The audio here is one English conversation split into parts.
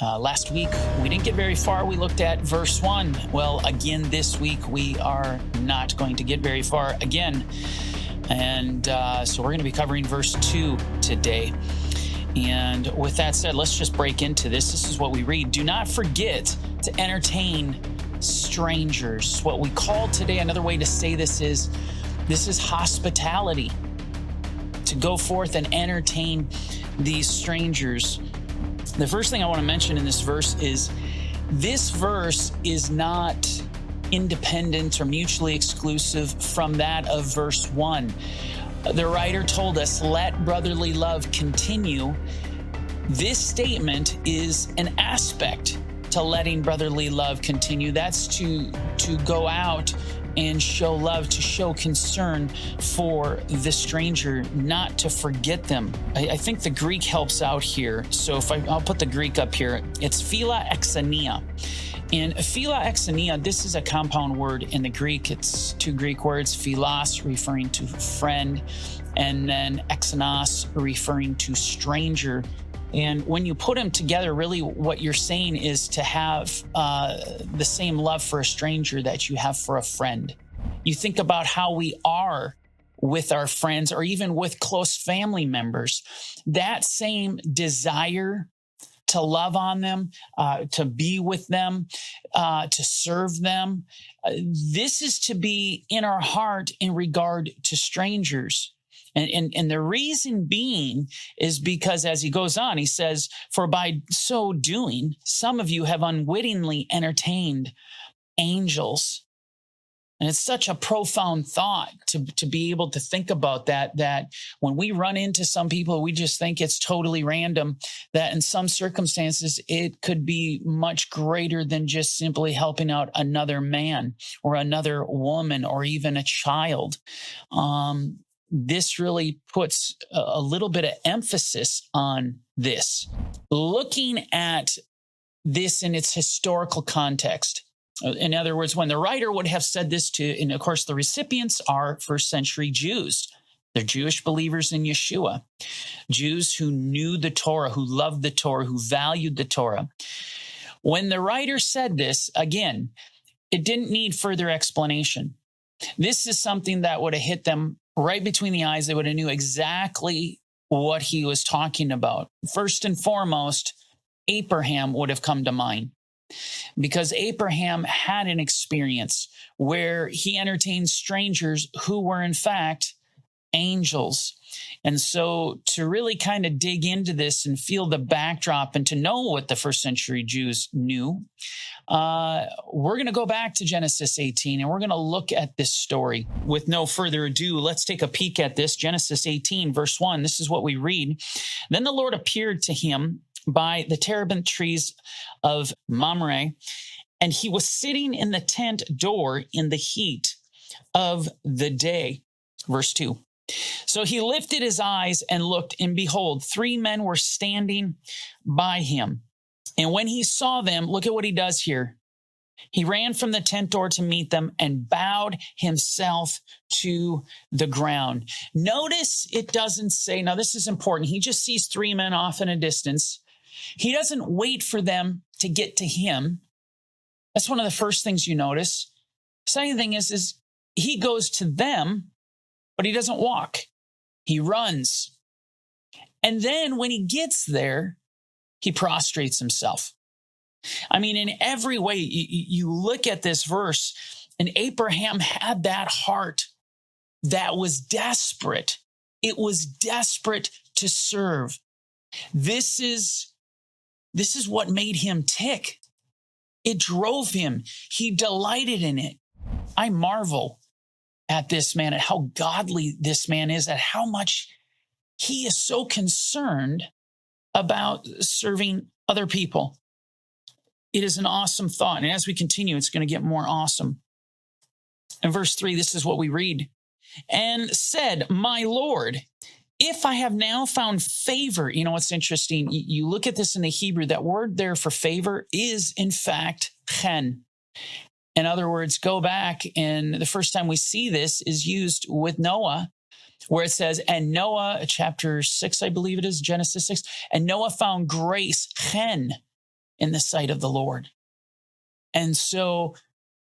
Last week, we didn't get very far. We looked at verse 1. Well, again, this week, we are not going to get very far again. And so we're going to be covering verse 2 today. And with that said, let's just break into this. This is what we read. Do not forget to entertain strangers. What we call today, another way to say this is hospitality. To go forth and entertain these strangers. The first thing I want to mention in this verse is not independent or mutually exclusive from that of verse 1. The writer told us, let brotherly love continue. This statement is an aspect to letting brotherly love continue. That's to go out and show love, to show concern for the stranger, not to forget them. I think the Greek helps out here. So I'll put the Greek up here. It's philaxenia. And philaxenia, this is a compound word in the Greek. It's two Greek words, philos, referring to friend, and then exenos, referring to stranger. And when you put them together, really what you're saying is to have the same love for a stranger that you have for a friend. You think about how we are with our friends or even with close family members. That same desire to love on them, to be with them, to serve them. This is to be in our heart in regard to strangers. And the reason being is because as he goes on, he says, for by so doing, some of you have unwittingly entertained angels. And it's such a profound thought to be able to think about that when we run into some people, we just think it's totally random, that in some circumstances, it could be much greater than just simply helping out another man or another woman or even a child. This really puts a little bit of emphasis on this. Looking at this in its historical context. In other words, when the writer would have said this to, and of course the recipients are first century Jews. They're Jewish believers in Yeshua. Jews who knew the Torah, who loved the Torah, who valued the Torah. When the writer said this, again, it didn't need further explanation. This is something that would have hit them right between the eyes. They would have knew exactly what he was talking about. First and foremost, Abraham would have come to mind, because Abraham had an experience where he entertained strangers who were in fact angels. And so to really kind of dig into this and feel the backdrop and to know what the first century Jews knew, we're going to go back to Genesis 18 and we're going to look at this story. With no further ado, let's take a peek at this. Genesis 18, verse 1, this is what we read. Then the Lord appeared to him by the terebinth trees of Mamre, and he was sitting in the tent door in the heat of the day. Verse 2. So he lifted his eyes and looked, and behold, 3 men were standing by him. And when he saw them, look at what he does here. He ran from the tent door to meet them and bowed himself to the ground. Notice it doesn't say, now this is important. He just sees 3 men off in a distance. He doesn't wait for them to get to him. That's one of the first things you notice. Second thing is he goes to them, but he doesn't walk. He runs. And then when he gets there, he prostrates himself. I mean, in every way, you look at this verse, and Abraham had that heart that was desperate. It was desperate to serve. This is what made him tick. It drove him. He delighted in it. I marvel at this man, at how godly this man is, at how much he is so concerned about serving other people. It is an awesome thought. And as we continue, it's going to get more awesome. In verse 3, this is what we read. And said, my Lord, if I have now found favor, you know what's interesting? You look at this in the Hebrew, that word there for favor is in fact chen. In other words, go back, and the first time we see this is used with Noah, where it says, and Noah, chapter 6, I believe it is, Genesis 6, and Noah found grace, chen, in the sight of the Lord. And so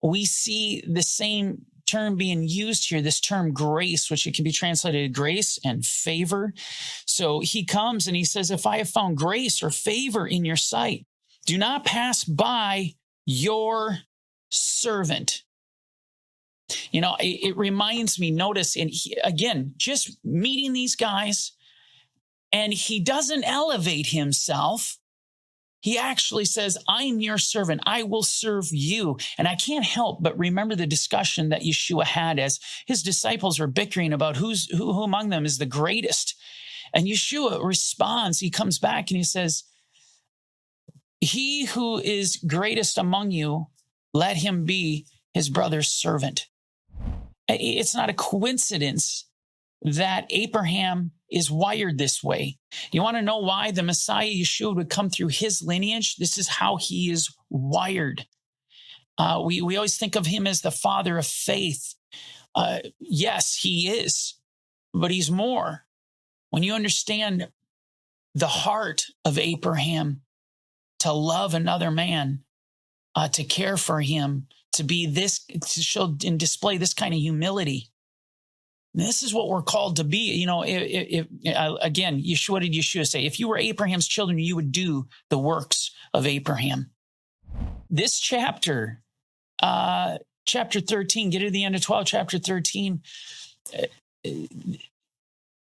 we see the same term being used here, this term grace, which it can be translated grace and favor. So he comes and he says, if I have found grace or favor in your sight, do not pass by your servant. You know, it reminds me, notice, and again, just meeting these guys, and he doesn't elevate himself. He actually says, I'm your servant. I will serve you. And I can't help but remember the discussion that Yeshua had as his disciples were bickering about who among them is the greatest. And Yeshua responds, he comes back and he says, he who is greatest among you, let him be his brother's servant. It's not a coincidence that Abraham is wired this way. You want to know why the Messiah Yeshua would come through his lineage? This is how he is wired. We always think of him as the father of faith. Yes, he is, but he's more. When you understand the heart of Abraham, to love another man, to care for him, to be this, to show and display this kind of humility. This is what we're called to be. You know, again, what did Yeshua say? If you were Abraham's children, you would do the works of Abraham. This chapter 13, get to the end of 12, chapter 13,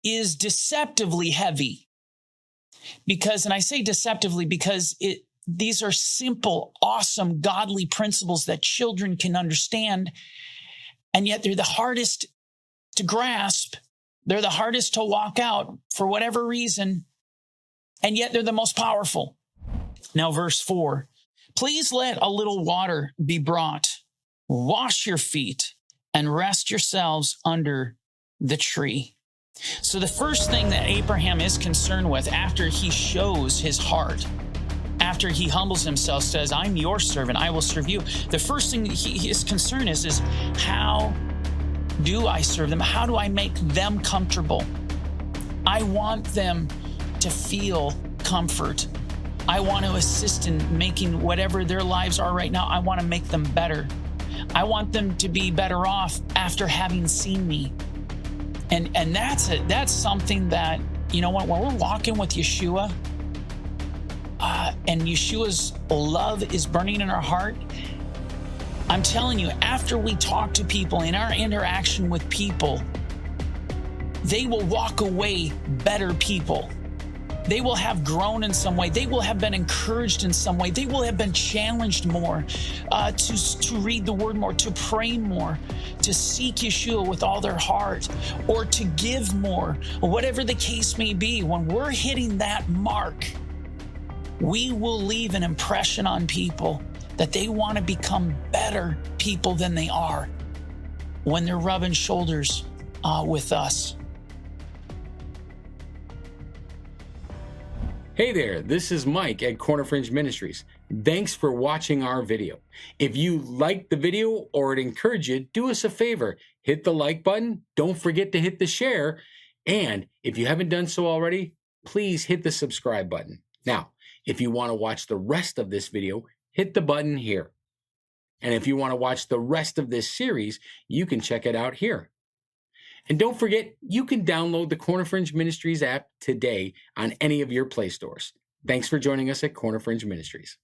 is deceptively heavy. Because, and I say deceptively because these are simple, awesome, godly principles that children can understand, and yet they're the hardest to grasp. They're the hardest to walk out for whatever reason, and yet they're the most powerful. Now, verse 4, please let a little water be brought. Wash your feet and rest yourselves under the tree. So the first thing that Abraham is concerned with after he shows his heart, after he humbles himself, says, I'm your servant, I will serve you. The first thing his concern is how do I serve them? How do I make them comfortable? I want them to feel comfort. I want to assist in making whatever their lives are right now. I want to make them better. I want them to be better off after having seen me. And that's something that, you know, when we're walking with Yeshua, and Yeshua's love is burning in our heart, I'm telling you, after we talk to people, in our interaction with people, they will walk away better people. They will have grown in some way. They will have been encouraged in some way. They will have been challenged more to read the word more, to pray more, to seek Yeshua with all their heart, or to give more, or whatever the case may be. When we're hitting that mark, we will leave an impression on people that they want to become better people than they are when they're rubbing shoulders with us. Hey there, this is Mike at Corner Fringe Ministries. Thanks for watching our video. If you liked the video or it encouraged you, do us a favor. Hit the like button. Don't forget to hit the share. And if you haven't done so already, please hit the subscribe button. Now, if you want to watch the rest of this video, hit the button here. And if you want to watch the rest of this series, you can check it out here. And don't forget, you can download the Corner Fringe Ministries app today on any of your Play stores. Thanks for joining us at Corner Fringe Ministries.